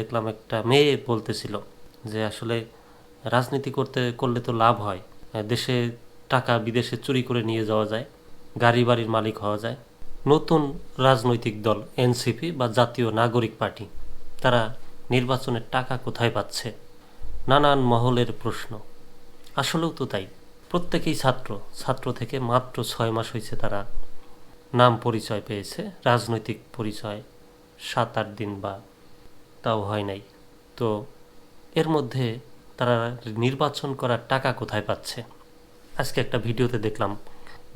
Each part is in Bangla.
দেখলাম একটা মেয়ে বলতেছিল যে আসলে রাজনীতি করলে তো লাভ হয়, দেশে টাকা বিদেশে চুরি করে নিয়ে যাওয়া যায়, গাড়ি বাড়ির মালিক হওয়া যায়। নতুন রাজনৈতিক দল এনসিপি বা জাতীয় নাগরিক পার্টি, তারা নির্বাচনের টাকা কোথায় পাচ্ছে? নানান মহলের প্রশ্ন। আসলেও তো তাই। প্রত্যেকেই ছাত্র, ছাত্র থেকে মাত্র 6 মাস হয়েছে তারা নাম পরিচয় পেয়েছে, রাজনৈতিক পরিচয় 7-8 দিন বা তাও হয় নাই। তো এর মধ্যে তারা নির্বাচন করার টাকা কোথায় পাচ্ছে? আজকে একটা ভিডিওতে দেখলাম,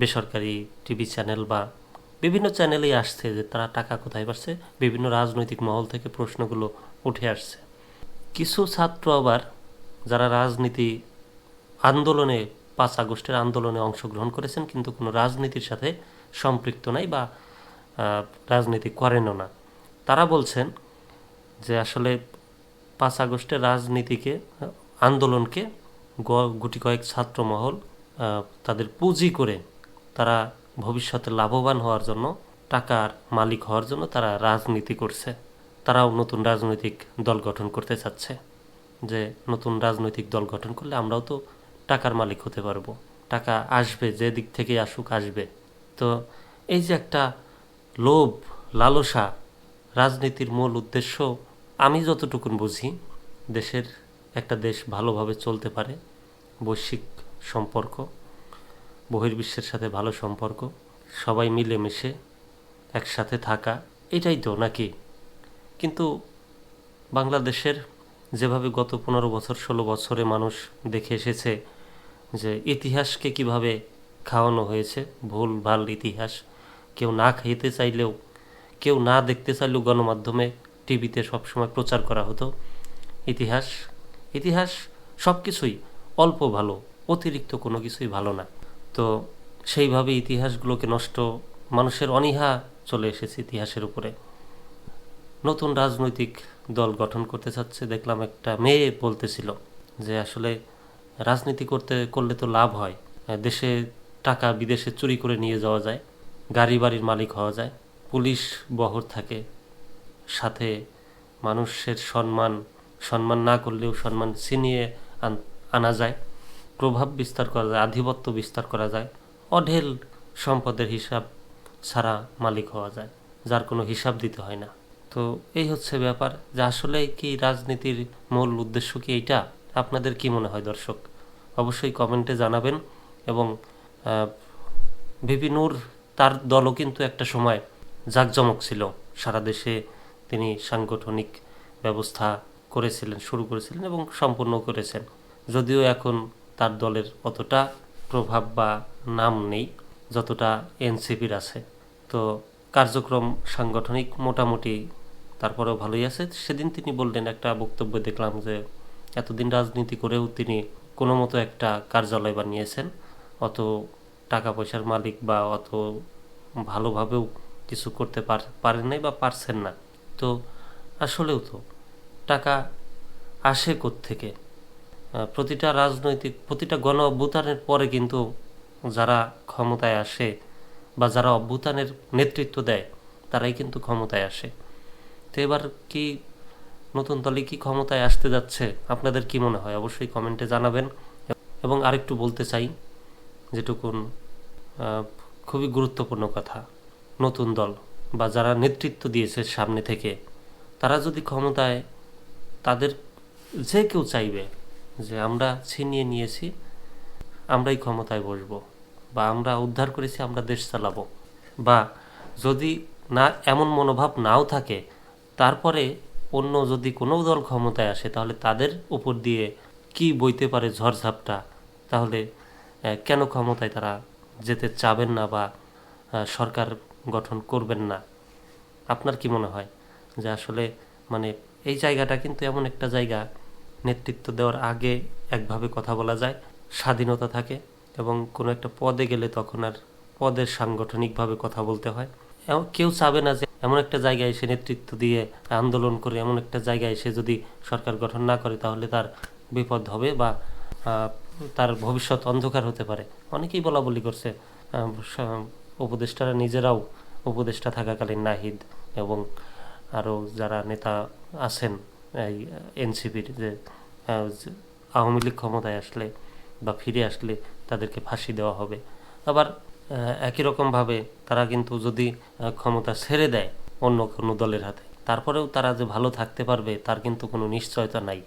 বেসরকারি টিভি চ্যানেল বা বিভিন্ন চ্যানেলেই আসছে যে তারা টাকা কোথায় পাচ্ছে, বিভিন্ন রাজনৈতিক মহল থেকে প্রশ্নগুলো উঠে আসছে। কিছু ছাত্র আবার যারা রাজনীতি আন্দোলনে 5 আগস্টের আন্দোলনে অংশগ্রহণ করেছেন কিন্তু কোনো রাজনীতির সাথে সম্পৃক্ত নাই বা রাজনীতি করেনও না, তারা বলছেন যে আসলে 5 আগস্টের রাজনীতিকে, আন্দোলনকে গুটি কয়েক ছাত্রমহল তাদের পুঁজি করে তারা ভবিষ্যতে লাভবান হওয়ার জন্য, টাকার মালিক হওয়ার জন্য তারা রাজনীতি করছে। তারাও নতুন রাজনৈতিক দল গঠন করতে চাচ্ছে, যে নতুন রাজনৈতিক দল গঠন করলে আমরাও তো টাকার মালিক হতে পারবো, টাকা আসবে, যে দিক থেকে আসুক আসবে। তো এই যে একটা লোভ, লালসা, রাজনীতির মূল উদ্দেশ্য আমি যতটুকুন বুঝি, দেশের একটা দেশ ভালোভাবে চলতে পারে, বৈশ্বিক সম্পর্ক, বহির্বিশ্বের সাথে ভালো সম্পর্ক, সবাই মিলেমিশে একসাথে থাকা, এটাই তো নাকি? কিন্তু বাংলাদেশের যেভাবে গত 15 বছর 16 বছরে মানুষ দেখে এসেছে যে ইতিহাসকে কিভাবে খাওয়ানো হয়েছে, ভুল ভাল ইতিহাস, কেউ না খেতে চাইলেও, কেউ না দেখতে চাইলেও গণমাধ্যমে, টিভিতে সবসময় প্রচার করা হতো ইতিহাস। ইতিহাস সব কিছুই অল্প ভালো, অতিরিক্ত কোনো কিছুই ভালো না। তো সেইভাবে ইতিহাসগুলোকে নষ্ট, মানুষের অনীহা চলে এসেছে ইতিহাসের উপরে। নতুন রাজনৈতিক দল গঠন করতে চাচ্ছে, দেখলাম একটা মেয়ে বলতেছিল যে আসলে রাজনীতি করলে তো লাভ হয়, দেশে টাকা বিদেশে চুরি করে নিয়ে যাওয়া যায়, গাড়ি বাড়ির মালিক হওয়া যায়, পুলিশ বহর থাকে, সাথে মানুষের সম্মান, সম্মান না করলেও সম্মান ছিনিয়ে আনা যায়, প্রভাব বিস্তার করা যায়, আধিপত্য বিস্তার করা যায়, অঢেল সম্পদের হিসাব ছাড়া মালিক হওয়া যায়, যার কোনো হিসাব দিতে হয় না। তো এই হচ্ছে ব্যাপার, যে আসলে কি রাজনীতির মূল উদ্দেশ্য কি এইটা? আপনাদের কি মনে হয় দর্শক? অবশ্যই কমেন্টে জানাবেন। এবং ভিপি নূর, তার দলও কিন্তু একটা সময় জাঁকজমক ছিল সারা দেশে, তিনি সাংগঠনিক ব্যবস্থা করেছিলেন, শুরু করেছিলেন এবং সম্পূর্ণ করেছেন। যদিও এখন তার দলের অতটা প্রভাব বা নাম নেই যতটা এনসিপির আছে। তো কার্যক্রম সাংগঠনিক মোটামুটি তারপরেও ভালোই আছে। সেদিন তিনি বললেন, একটা বক্তব্য দেখলাম, যে এতদিন রাজনীতি করেও তিনি কোনো মতো একটা কার্যালয় বানিয়েছেন, অত টাকা পয়সার মালিক বা অত ভালোভাবেও কিছু করতে পারেন নাই বা পারছেন না। তো আসলেও তো টাকা আসে কোত্থেকে? প্রতিটা রাজনৈতিক, প্রতিটা গণ অভ্যুত্থানের পরে কিন্তু যারা ক্ষমতায় আসে বা যারা অভ্যুত্থানের নেতৃত্ব দেয়, তারাই কিন্তু ক্ষমতায় আসে। তো এবার কি নতুন দলে কি ক্ষমতায় আসতে যাচ্ছে? আপনাদের কি মনে হয়? অবশ্যই কমেন্টে জানাবেন। এবং আরেকটু বলতে চাই, যেটুকুন খুবই গুরুত্বপূর্ণ কথা, নতুন দল বা যারা নেতৃত্ব দিয়েছে সামনে থেকে, তারা যদি ক্ষমতায়, তাদের যে কেউ চাইবে যে আমরা ছিনিয়ে নিয়েছি, আমরাই ক্ষমতায় বসব, বা আমরা উদ্ধার করেছি, আমরা দেশ চালাবো, বা যদি না এমন মনোভাব নাও থাকে, তারপরে অন্য যদি কোনো দল ক্ষমতায় আসে তাহলে তাদের উপর দিয়ে কি বইতে পারে ঝড়ঝাপটা, তাহলে কেন ক্ষমতায় তারা যেতে চাবেন না বা সরকার গঠন করবেন না? আপনার কি মনে হয় যে আসলে মানে এই জায়গাটা কিন্তু এমন একটা জায়গা, নেতৃত্ব দেওয়ার আগে একভাবে কথা বলা যায়, স্বাধীনতা থাকে, এবং কোনো একটা পদে গেলে তখন আর পদের সাংগঠনিকভাবে কথা বলতে হয়। কেউ চাবে না যে এমন একটা জায়গায় এসে নেতৃত্ব দিয়ে আন্দোলন করে, এমন একটা জায়গায় এসে যদি সরকার গঠন না করে তাহলে তার বিপদ হবে বা তার ভবিষ্যৎ অন্ধকার হতে পারে। অনেকেই বলা বলি করছে, উপদেষ্টারা নিজেরাও উপদেষ্টা থাকাকালীন নাহিদ এবং আরও যারা নেতা আছেন এই এনসিপির যে আওয়ামী লীগ ক্ষমতায় আসলে বা ফিরে আসলে তাদেরকে ফাঁসি দেওয়া হবে। আবার একই রকমভাবে তারা কিন্তু যদি ক্ষমতা ছেড়ে দেয় অন্য কোনো দলের হাতে, তারপরেও তারা যে ভালো থাকতে পারবে তার কিন্তু কোনো নিশ্চয়তা নাই।